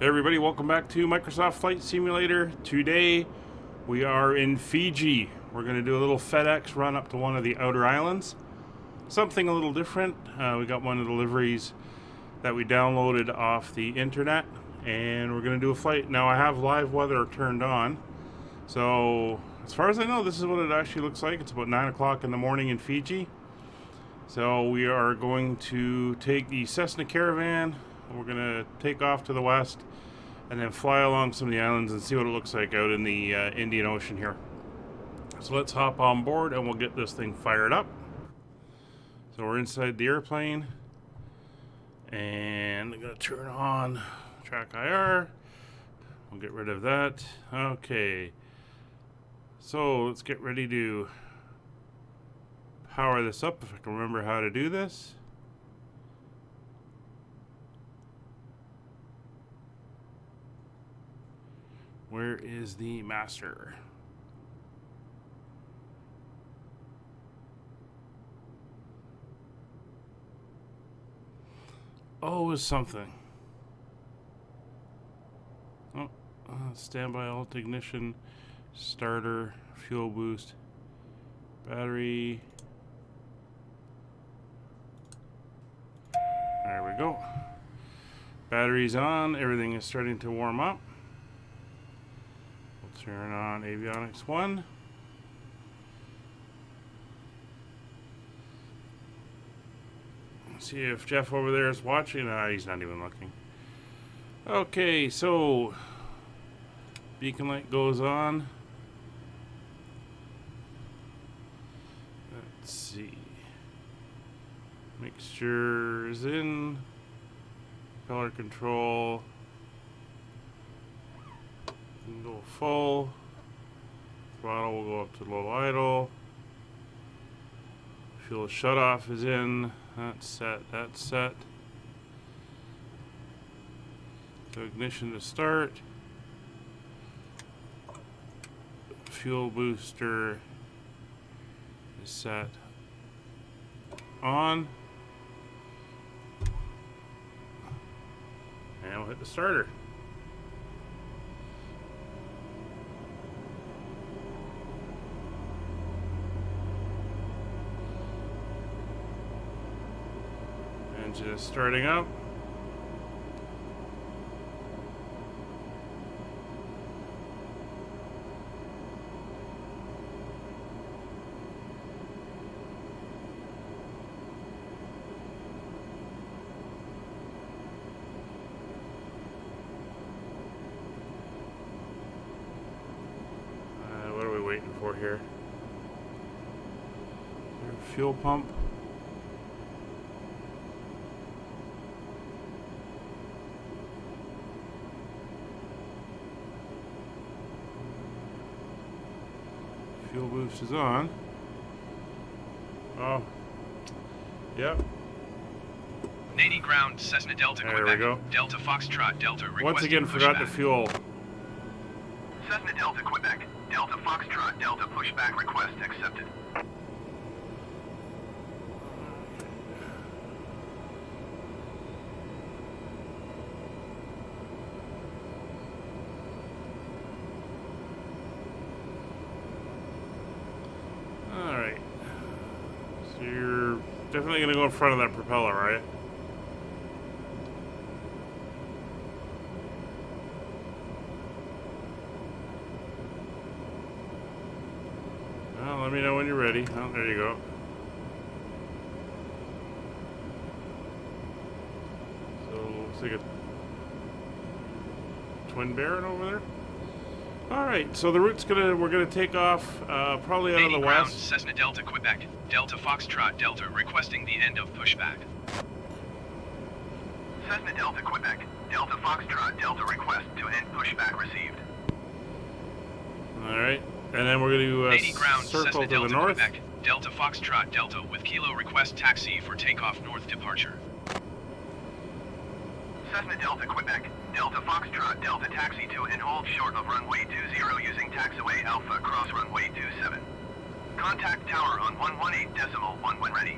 Hey everybody, welcome back to Microsoft Flight Simulator. Today we are in Fiji. We're going to do a little FedEx run up to one of the outer islands. Something a little different. We got one of the deliveries that we downloaded off the internet, and we're going to do a flight. Now I have live weather turned on, so as far as I know, this is what it actually looks like. It's about 9 o'clock in the morning in Fiji. So we are going to take the Cessna Caravan. We're going to take off to the west and then fly along some of the islands and see what it looks like out in the Indian Ocean here. So let's hop on board and we'll get this thing fired up. So we're inside the airplane and I'm going to turn on track IR. We'll get rid of that. Okay. So let's get ready to power this up if I can remember how to do this. Where is the master? Oh, it was something. Oh, standby alt ignition, starter, fuel boost, battery. There we go. Battery's on. Everything is starting to warm up. Turn on avionics 1. Let's see if Jeff over there is watching. He's not even looking. Okay, so beacon light goes on. Let's see. Mixture is in. Color control. Go full. Throttle will go up to low idle. Fuel shutoff is in. That's set. That's set. So ignition to start. Fuel booster is set on. And we'll hit the starter. Engine is starting up. What are we waiting for here? Fuel pump. Fuel boost is on. Oh. Yep. Navy ground, Cessna Delta, there Quebec. We go. Delta Foxtrot, Delta. Once again, forgot the fuel. Cessna Delta, Quebec. Delta Foxtrot, Delta pushback request accepted. Definitely gonna go in front of that propeller, right? Well, let me know when you're ready. Oh, there you go. So looks like a twin Baron over there. All right, so the route's we're gonna take off probably out of the ground, west. Cessna Delta, Quebec. Delta Foxtrot, Delta requesting the end of pushback. Cessna Delta, Quebec. Delta Foxtrot, Delta request to end pushback received. All right, and then we're gonna ground, circle Cessna to Delta, the north. Quebec. Delta Foxtrot, Delta with Kilo request taxi for takeoff north departure. Cessna Delta, Quebec. Delta Foxtrot, Delta taxi to and hold short of runway 20 using taxiway Alpha cross runway 27. Contact tower on 118.1 when ready.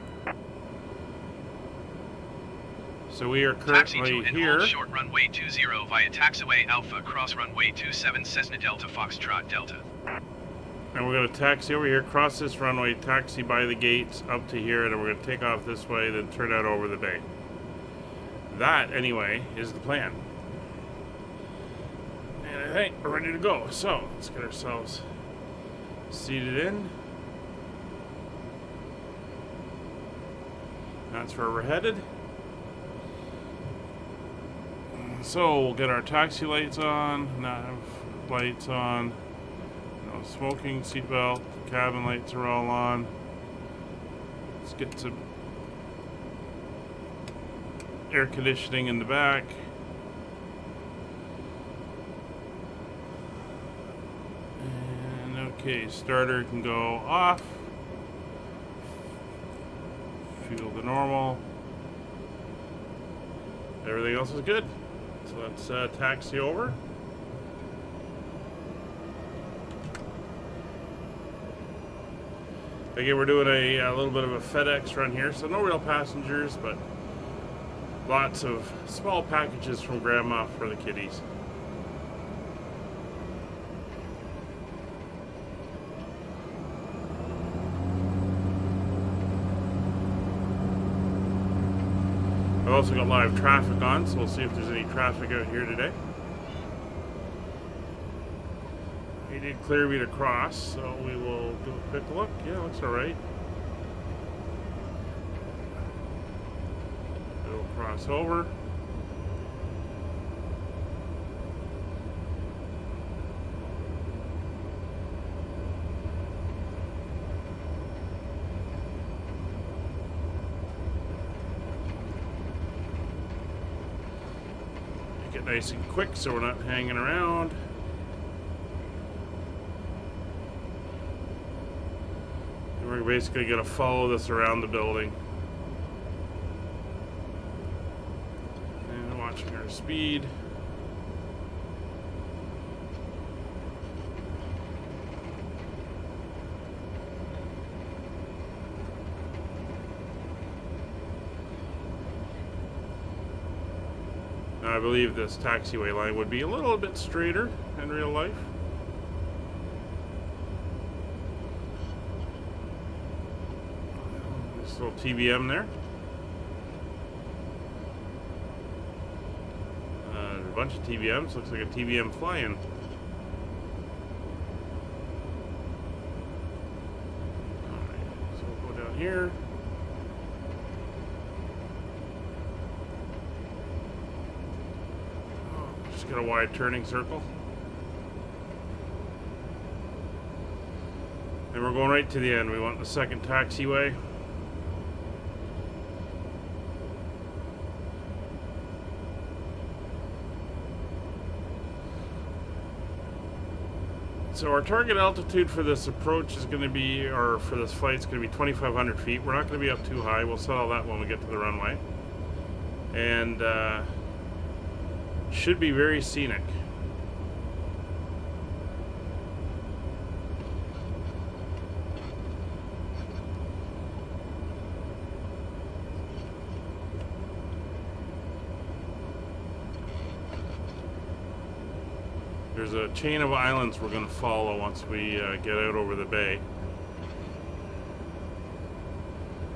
So we are Taxi currently to and here. hold short runway 20 via taxiway Alpha cross runway 27 Cessna Delta Foxtrot Delta. And we're going to taxi over here, cross this runway, taxi by the gates up to here, and then we're going to take off this way, then turn out over the bay. That, anyway, is the plan. And I think we're ready to go. So, let's get ourselves seated in. That's where we're headed. So, we'll get our taxi lights on, nav lights on. Smoking, seatbelt, cabin lights are all on. Let's get some air conditioning in the back. And okay, starter can go off. Fuel the normal. Everything else is good. So let's taxi over. Again, we're doing a little bit of a FedEx run here, so no real passengers, but lots of small packages from Grandma for the kiddies. I've also got live traffic on, so we'll see if there's any traffic out here today. He did clear me to cross, so we will do a quick look. Yeah, looks alright. We'll cross over. Make it nice and quick so we're not hanging around. We're basically going to follow this around the building. And watching our speed. Now, I believe this taxiway line would be a little bit straighter in real life. Little TBM there. There's a bunch of TBMs. Looks like a TBM flying. Alright, so we'll go down here. Just got a wide turning circle. And we're going right to the end. We want the second taxiway. So our target altitude for this approach is going to be, or for this flight, is going to be 2,500 feet. We're not going to be up too high. We'll settle that when we get to the runway. And should be very scenic. There's a chain of islands we're going to follow once we get out over the bay,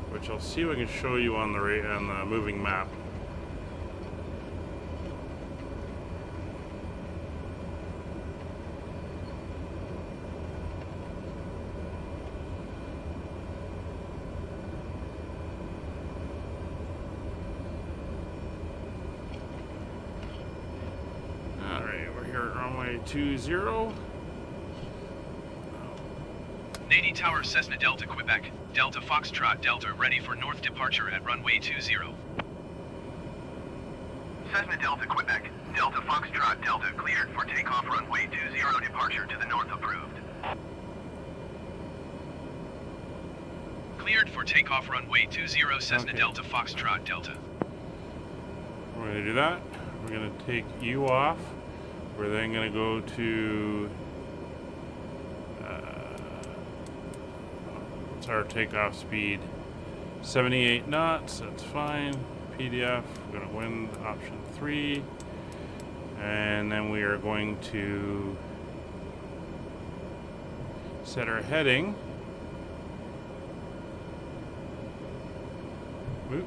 which I'll see if I can show you on the moving map. Runway 20. Nady Tower Cessna Delta Quebec, Delta Foxtrot Delta ready for north departure at runway 20. Cessna Delta Quebec, Delta Foxtrot Delta cleared for takeoff runway 20 departure to the north approved. Cleared for takeoff runway 20 Cessna Okay. Delta Foxtrot Delta. We're going to do that. We're going to take you off. We're then going to go to what's our takeoff speed? 78 knots. That's fine. PDF. We're going to wind option 3. And then we are going to set our heading. Whoop.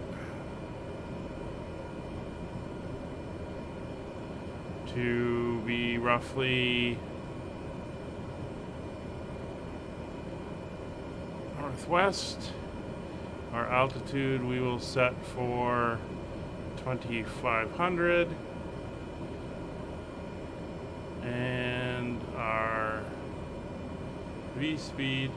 To be roughly northwest. Our altitude we will set for 2,500. And our V speed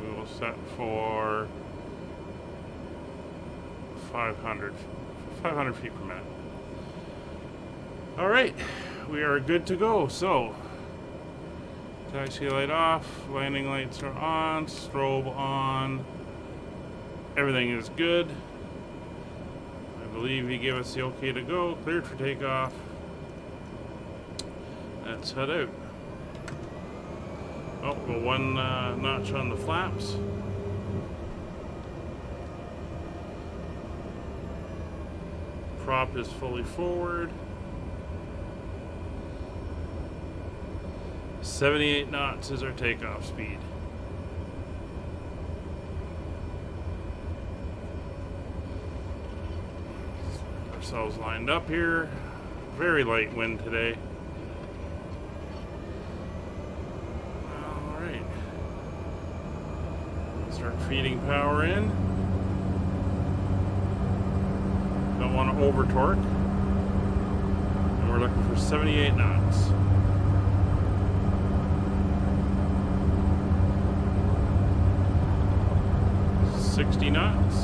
we will set for 500 feet per minute. All right, we are good to go. So taxi light off, landing lights are on, strobe on, everything is good. I believe he gave us the okay to go, cleared for takeoff. Let's head out. Oh, we'll go one notch on the flaps. Prop is fully forward. 78 knots is our takeoff speed. Ourselves lined up here. Very light wind today. Alright. Start feeding power in. Don't want to over torque. And we're looking for 78 knots. 60 knots.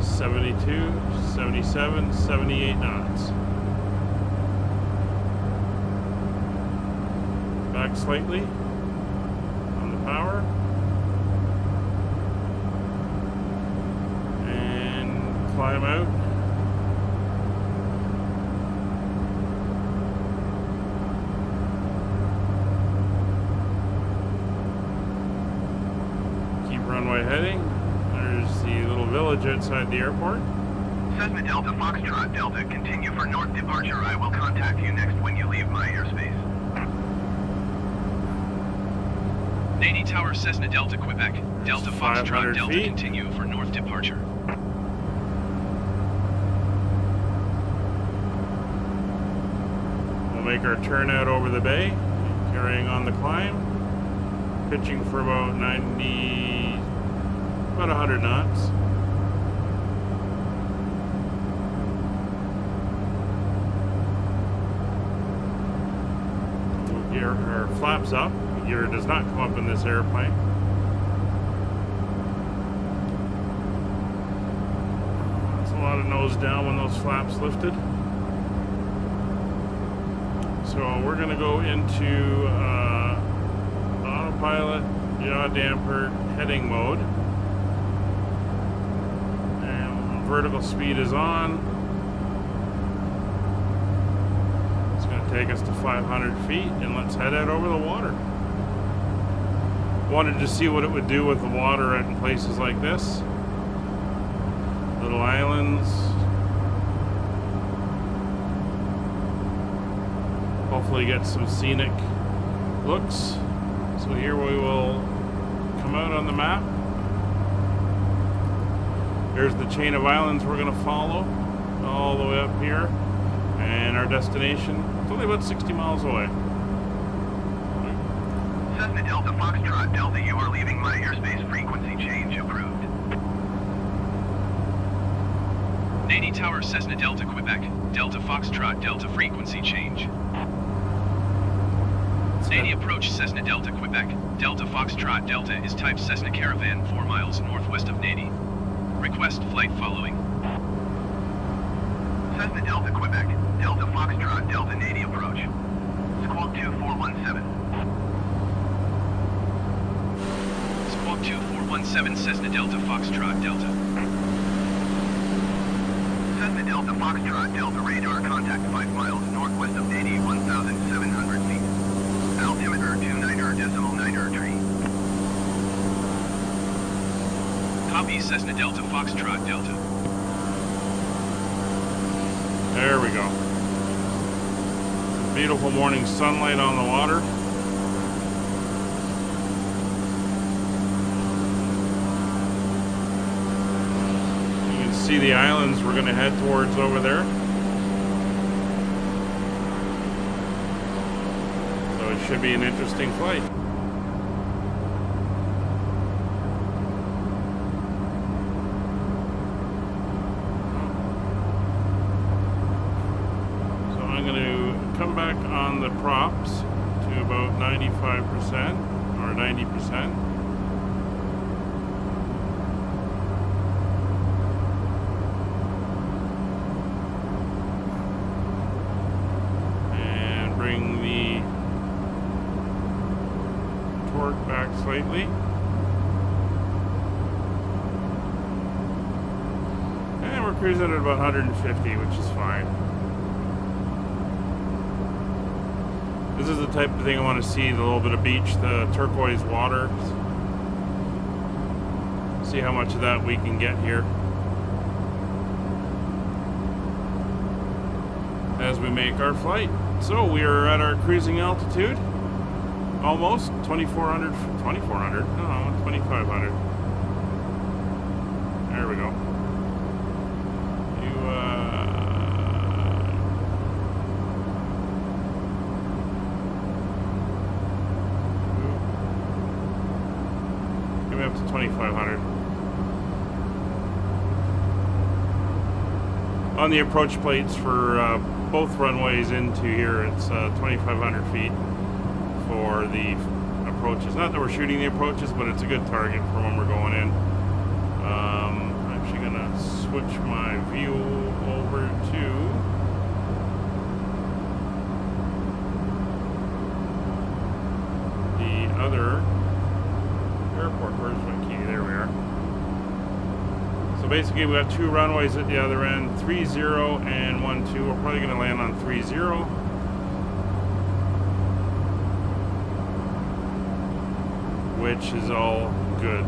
72, 77, 78 knots. Back slightly on the power. And climb out. Runway heading. There's the little village outside the airport. Cessna Delta Foxtrot Delta, continue for north departure. I will contact you next when you leave my airspace. Nady Tower Cessna Delta Quebec. Delta Foxtrot Delta, feet. continue for north departure. We'll make our turn out over the bay, carrying on the climb. Pitching for about 100 knots. We'll gear our flaps up. Gear does not come up in this airplane. It's a lot of nose down when those flaps lifted. So we're going to go into autopilot, yaw damper, heading mode. And vertical speed is on. It's going to take us to 500 feet, and let's head out over the water. Wanted to see what it would do with the water in places like this. Little islands. Hopefully get some scenic looks. So here we will come out on the map. There's the chain of islands we're going to follow all the way up here. And our destination, it's only about 60 miles away. Cessna Delta Foxtrot Delta, you are leaving my airspace. Frequency change approved. Nady Tower Cessna Delta Quebec. Delta Foxtrot Delta, frequency change. Nady approach Cessna Delta Quebec. Delta Foxtrot Delta is type Cessna Caravan 4 miles northwest of Nady. Request flight following. Cessna Delta Quebec. Delta Foxtrot Delta, Nady approach. Squawk 2417. Squawk 2417 Cessna Delta Foxtrot Delta. Cessna Delta Foxtrot, Delta radar contact 5 miles northwest of Nady, 1,700 feet. Altimeter 29.93. Copy Cessna Delta Foxtrot Delta. There we go. Beautiful morning sunlight on the water. You can see the islands we're going to head towards over there. So it should be an interesting flight. Come back on the props to about 95% or 90%. And bring the torque back slightly. And we're cruising at about 150, which is fine. This is the type of thing I want to see, the little bit of beach, the turquoise water. See how much of that we can get here as we make our flight. So we are at our cruising altitude, almost 2,400, no, 2,500. There we go. Up to 2,500. On the approach plates for both runways into here, it's 2,500 feet for the approaches. Not that we're shooting the approaches, but it's a good target for when we're going in. I'm actually going to switch my view over to the other airport. Where's my key? There we are. So basically we got two runways at the other end, 30 and 12. We're probably going to land on 30, which is all good.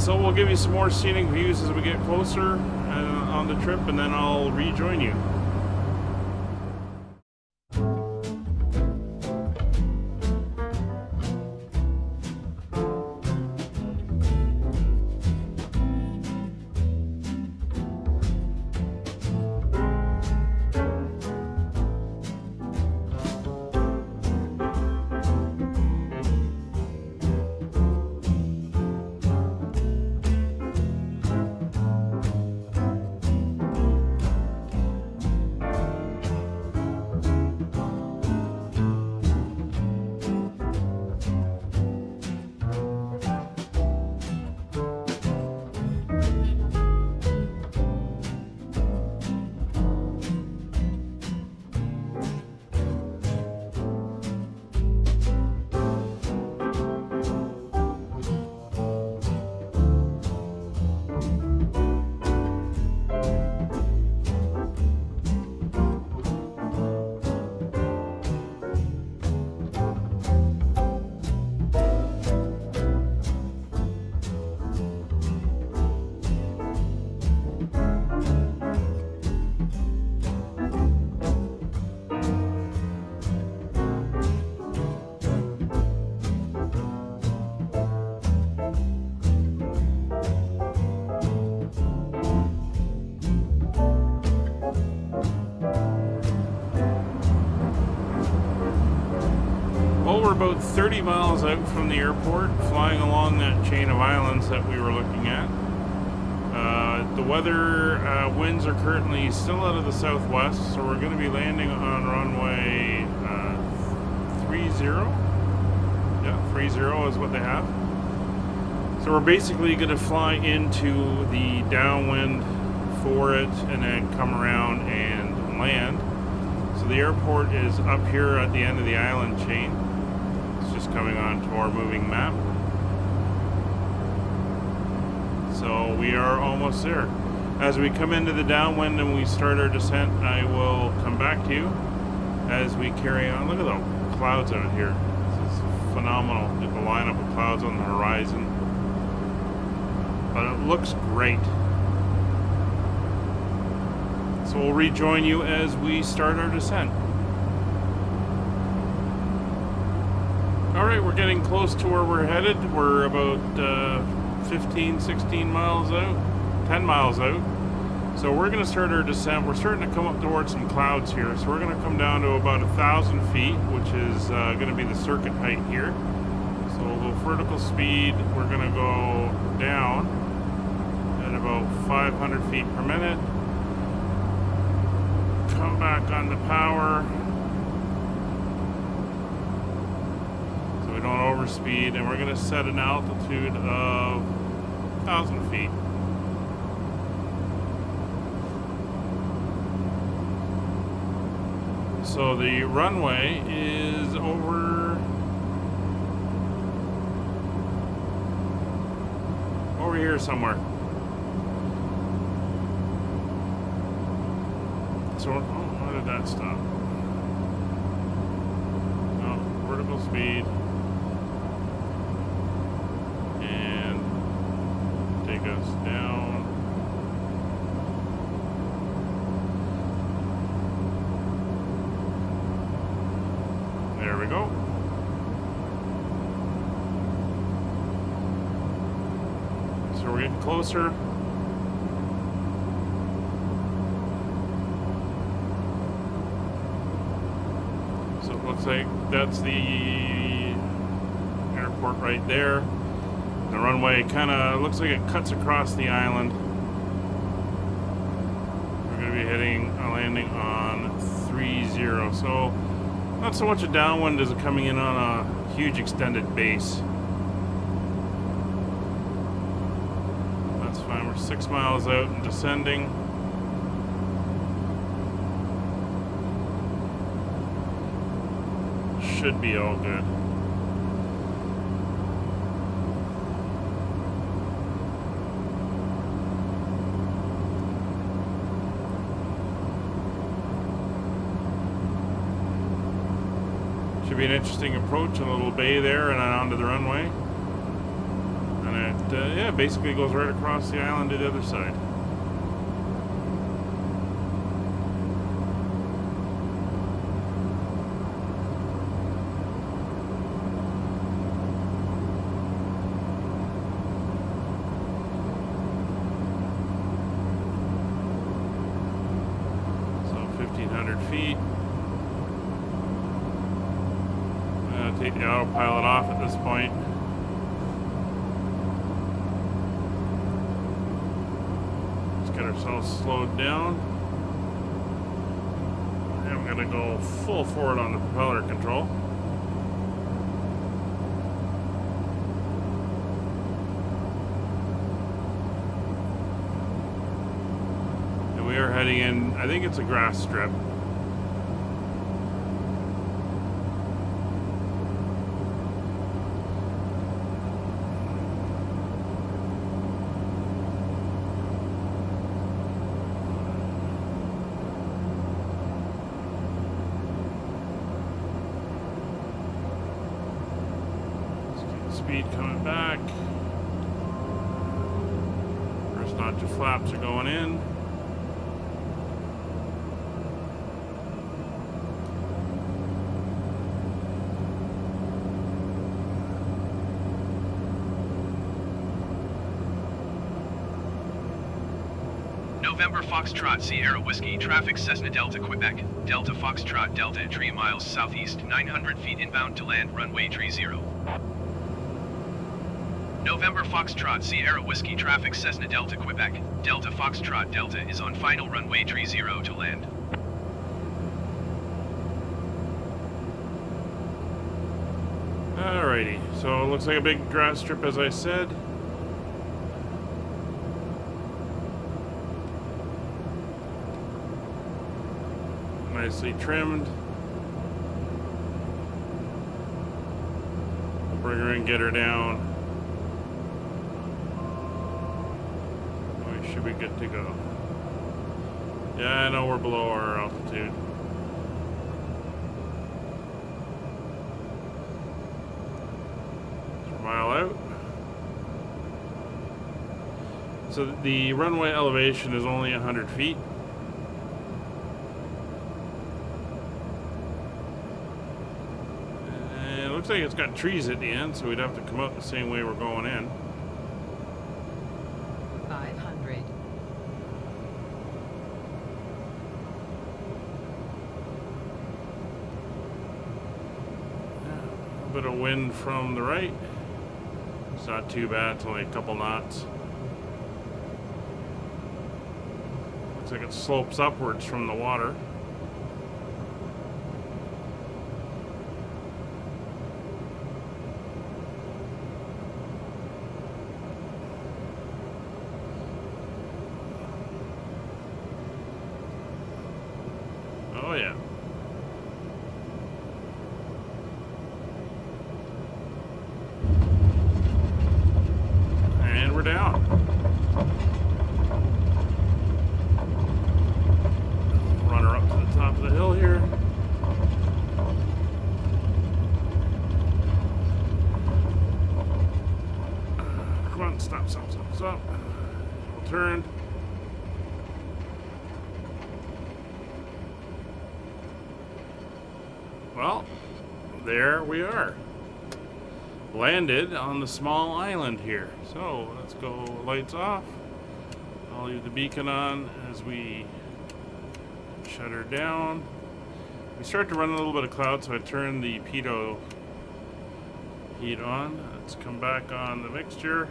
So we'll give you some more scenic views as we get closer on the trip, and then I'll rejoin you. We're about 30 miles out from the airport, flying along that chain of islands that we were looking at. The weather, winds are currently still out of the southwest, so we're going to be landing on runway 30. Yeah, 30 is what they have. So we're basically going to fly into the downwind for it and then come around and land. So the airport is up here at the end of the island chain. Just coming on to our moving map. So we are almost there. As we come into the downwind and we start our descent, I will come back to you as we carry on. Look at the clouds out here. This is phenomenal. Get the lineup of clouds on the horizon. But it looks great. So we'll rejoin you as we start our descent. Alright, we're getting close to where we're headed. We're about 15, 16 miles out, 10 miles out. So we're going to start our descent. We're starting to come up towards some clouds here. So we're going to come down to about 1,000 feet, which is going to be the circuit height here. So we'll go vertical speed. We're going to go down at about 500 feet per minute. Come back on the power. So we don't overspeed. And we're going to set an altitude of 1,000 feet. So the runway is over here somewhere. So, oh, why did that stop? No, vertical speed. And take us down. There we go. So we're getting closer. So it looks like that's the airport right there. The runway kind of looks like it cuts across the island. We're going to be hitting a landing on 30. So not so much a downwind as coming in on a huge extended base. That's fine. We're 6 miles out and descending. Should be all good. Should be an interesting approach, a little bay there and then onto the runway. And it yeah, basically goes right across the island to the other side. So 1,500 feet. Take the autopilot off at this point. Let's get ourselves slowed down. And I'm going to go full forward on the propeller control. And we are heading in, I think it's a grass strip. Speed coming back. First notch of flaps are going in. November Foxtrot Sierra Whiskey Traffic Cessna Delta Quebec Delta Foxtrot Delta 3 miles southeast 900 feet inbound to land runway 30. November Foxtrot Sierra Whiskey Traffic Cessna Delta Quebec Delta Foxtrot Delta is on final runway 30 to land. Alrighty, so it looks like a big grass strip as I said. Nicely trimmed. Bring her in, get her down. should be good to go. Yeah, I know we're below our altitude. We're a mile out. So the runway elevation is only 100 feet. And it looks like it's got trees at the end, so we'd have to come out the same way we're going in. 500. A bit of wind from the right. It's not too bad, it's only a couple knots. Looks like it slopes upwards from the water. Oh yeah. And we're down. Run her up to the top of the hill here. Come on, stop. We'll turn. Well, there we are. Landed on the small island here. So let's go lights off. I'll leave the beacon on as we shut her down. We start to run a little bit of cloud, so I turn the pitot heat on. Let's come back on the mixture.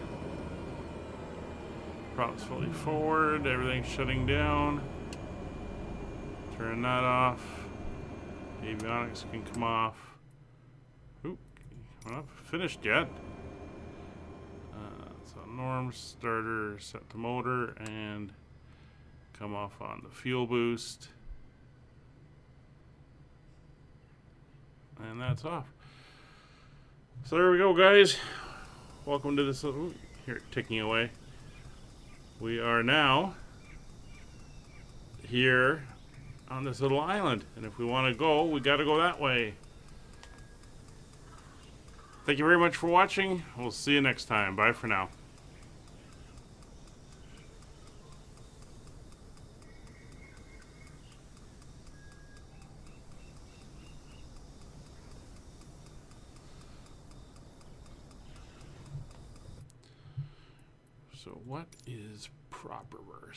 Props fully forward, everything's shutting down. Turn that off. Avionics can come off. Oop, not finished yet. So norm starter set to motor and come off on the fuel boost. And that's off. So there we go, guys. Welcome to this. Ooh, here, ticking away. We are now here on this little island, and if we want to go, we got to go that way. Thank you very much for watching. We'll see you next time. Bye for now. So what is proper verse?